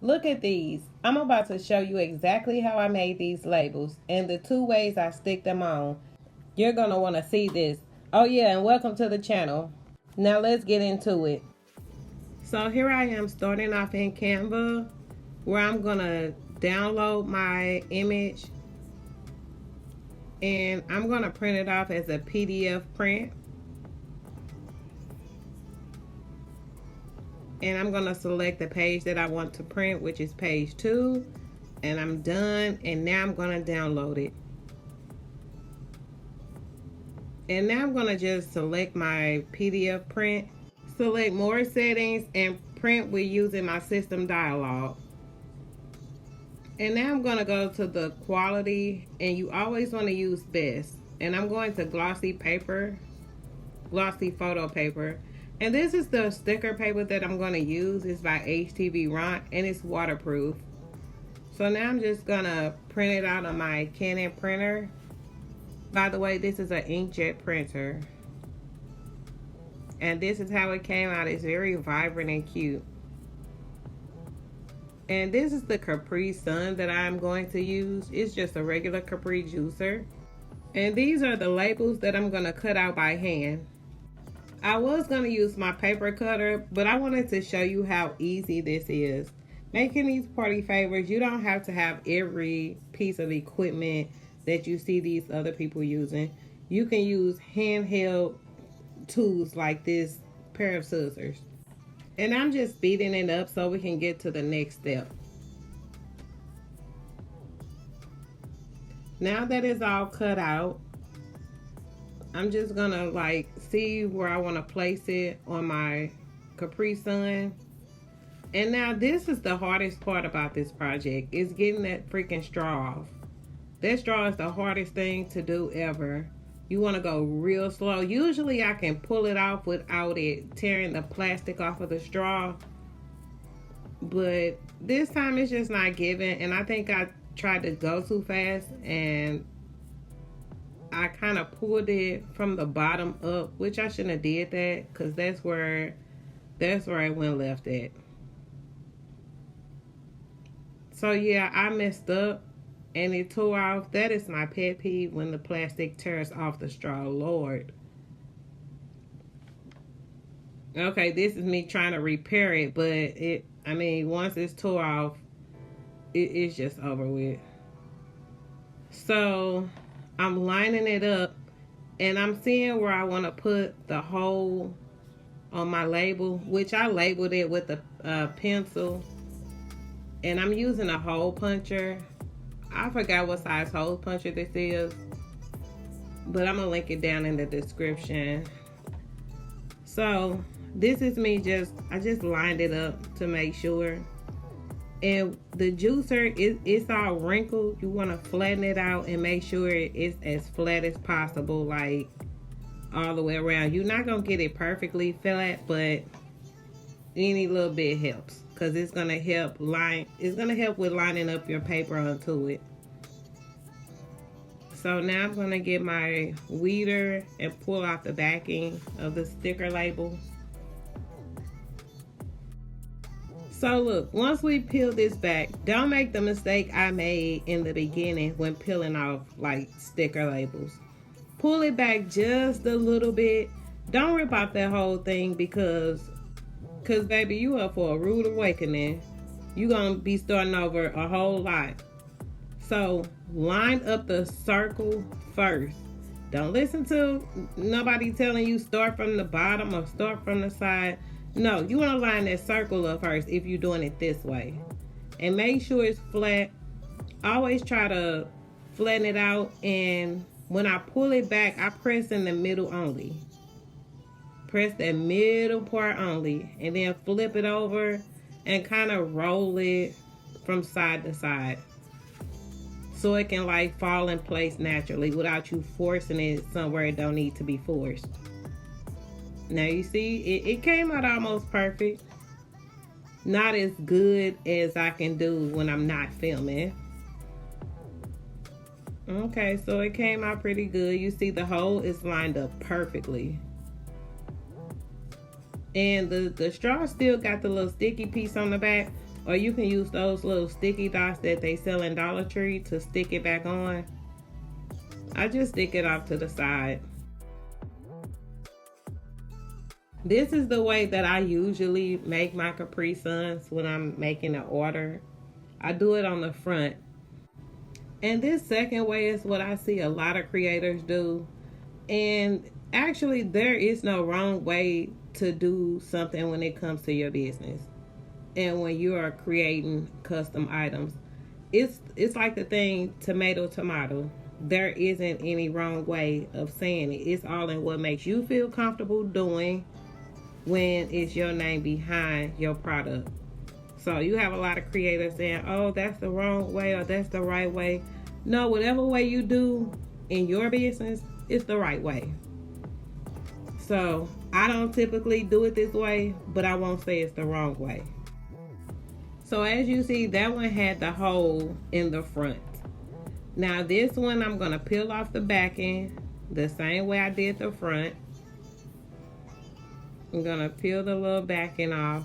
Look at these. I'm about to show you exactly how I made these labels and the 2 ways I stick them on. You're going to want to see this. Oh yeah, and welcome to the channel. Now let's get into it. So here I am starting off in Canva, where I'm going to download my image and I'm going to print it off as a PDF print. And I'm going to select the page that I want to print, which is page 2. And I'm done. And now I'm going to download it. And now I'm going to just select my PDF print. Select more settings and print with using my system dialog. And now I'm going to go to the quality. And you always want to use best. And I'm going to glossy paper. Glossy photo paper. And this is the sticker paper that I'm going to use. It's by HTV Ront and it's waterproof. So now I'm just going to print it out on my Canon printer. By the way, this is an inkjet printer. And this is how it came out. It's very vibrant and cute. And this is the Capri Sun that I'm going to use. It's just a regular Capri juicer. And these are the labels that I'm going to cut out by hand. I was going to use my paper cutter, but I wanted to show you how easy this is. Making these party favors, you don't have to have every piece of equipment that you see these other people using. You can use handheld tools like this pair of scissors. And I'm just speeding it up so we can get to the next step. Now that it's all cut out, I'm just gonna see where I want to place it on my Capri Sun. And now this is the hardest part about this project, is getting that freaking straw off. That straw is the hardest thing to do ever. You want to go real slow. Usually I can pull it off without it tearing the plastic off of the straw, but this time it's just not giving. And I think I tried to go too fast and I kind of pulled it from the bottom up, which I shouldn't have did that, because that's where I went left at. So yeah, I messed up and it tore off. That is my pet peeve, when the plastic tears off the straw. Lord. Okay, this is me trying to repair it, but once it's tore off, it's just over with. So I'm lining it up and I'm seeing where I want to put the hole on my label, which I labeled it with a pencil. And I'm using a hole puncher. I forgot what size hole puncher this is, but I'm gonna link it down in the description. So this is me I just lined it up to make sure. And the juicer, it's all wrinkled. You want to flatten it out and make sure it's as flat as possible, like all the way around. You're not going to get it perfectly flat, but any little bit helps, because it's going to help with lining up your paper onto it. So now I'm going to get my weeder and pull off the backing of the sticker label. So look, once we peel this back, don't make the mistake I made in the beginning when peeling off sticker labels. Pull it back just a little bit. Don't rip out that whole thing, because baby, you up for a rude awakening. You're gonna be starting over a whole lot. So line up the circle first. Don't listen to nobody telling you start from the bottom or start from the side. No, you want to line that circle up first if you're doing it this way. And make sure it's flat. Always try to flatten it out. And when I pull it back, I press in the middle only. Press that middle part only. And then flip it over and kind of roll it from side to side, so it can fall in place naturally without you forcing it somewhere it don't need to be forced. Now you see, it came out almost perfect. Not as good as I can do when I'm not filming. Okay, so it came out pretty good. You see the hole is lined up perfectly. And the straw still got the little sticky piece on the back, Or you can use those little sticky dots that they sell in Dollar Tree to stick it back on. I just stick it off to the side. This is the way that I usually make my Capri Suns when I'm making an order. I do it on the front. And this second way is what I see a lot of creators do. And actually, there is no wrong way to do something when it comes to your business. And when you are creating custom items, it's like the thing tomato. There isn't any wrong way of saying it. It's all in what makes you feel comfortable doing when it's your name behind your product. So you have a lot of creators saying, oh, that's the wrong way or that's the right way. No, whatever way you do in your business, it's the right way. So I don't typically do it this way, but I won't say it's the wrong way. So as you see, that one had the hole in the front. Now this one, I'm gonna peel off the backing the same way I did the front. I'm gonna peel the little backing off.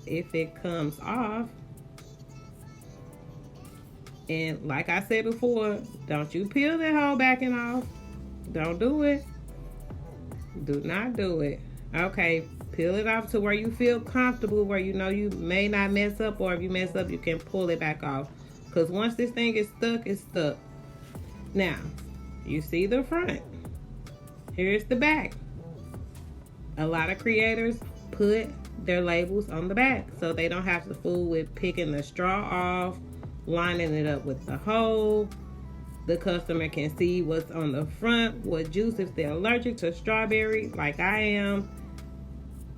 If it comes off, and like I said before, don't you peel that whole backing off. Don't do it. Do not do it. Okay, peel it off to where you feel comfortable, where you know you may not mess up, or if you mess up, you can pull it back off. Because once this thing is stuck, it's stuck. Now, you see the front. Here's the back. A lot of creators put their labels on the back so they don't have to fool with picking the straw off, lining it up with the hole. The customer can see what's on the front, what juice. If they're allergic to strawberry like I am,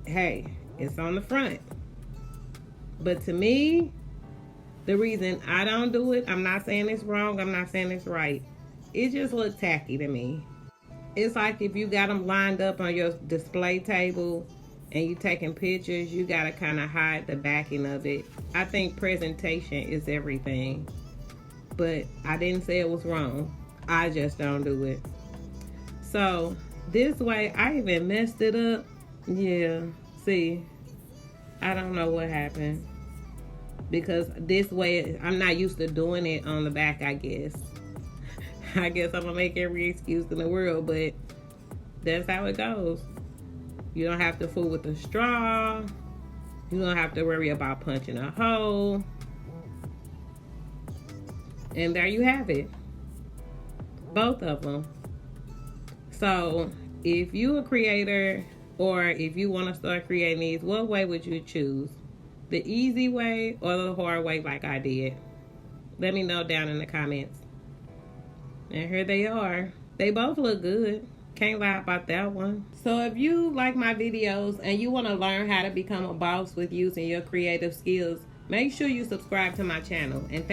hey, it's on the front. But to me, the reason I don't do it, I'm not saying it's wrong, I'm not saying it's right, it just looks tacky to me. It's like if you got them lined up on your display table and you taking pictures, you gotta kind of hide the backing of it. I think presentation is everything. But I didn't say it was wrong. I just don't do it. So this way, I even messed it up. Yeah, see, I don't know what happened. Because this way, I'm not used to doing it on the back, I guess. I guess I'm gonna make every excuse in the world, but that's how it goes. You don't have to fool with the straw. You don't have to worry about punching a hole. And there you have it. Both of them. So if you a creator or if you want to start creating these, what way would you choose? The easy way or the hard way like I did? Let me know down in the comments. And here they are. They both look good. Can't lie about that one. So if you like my videos and you want to learn how to become a boss with using your creative skills, make sure you subscribe to my channel. And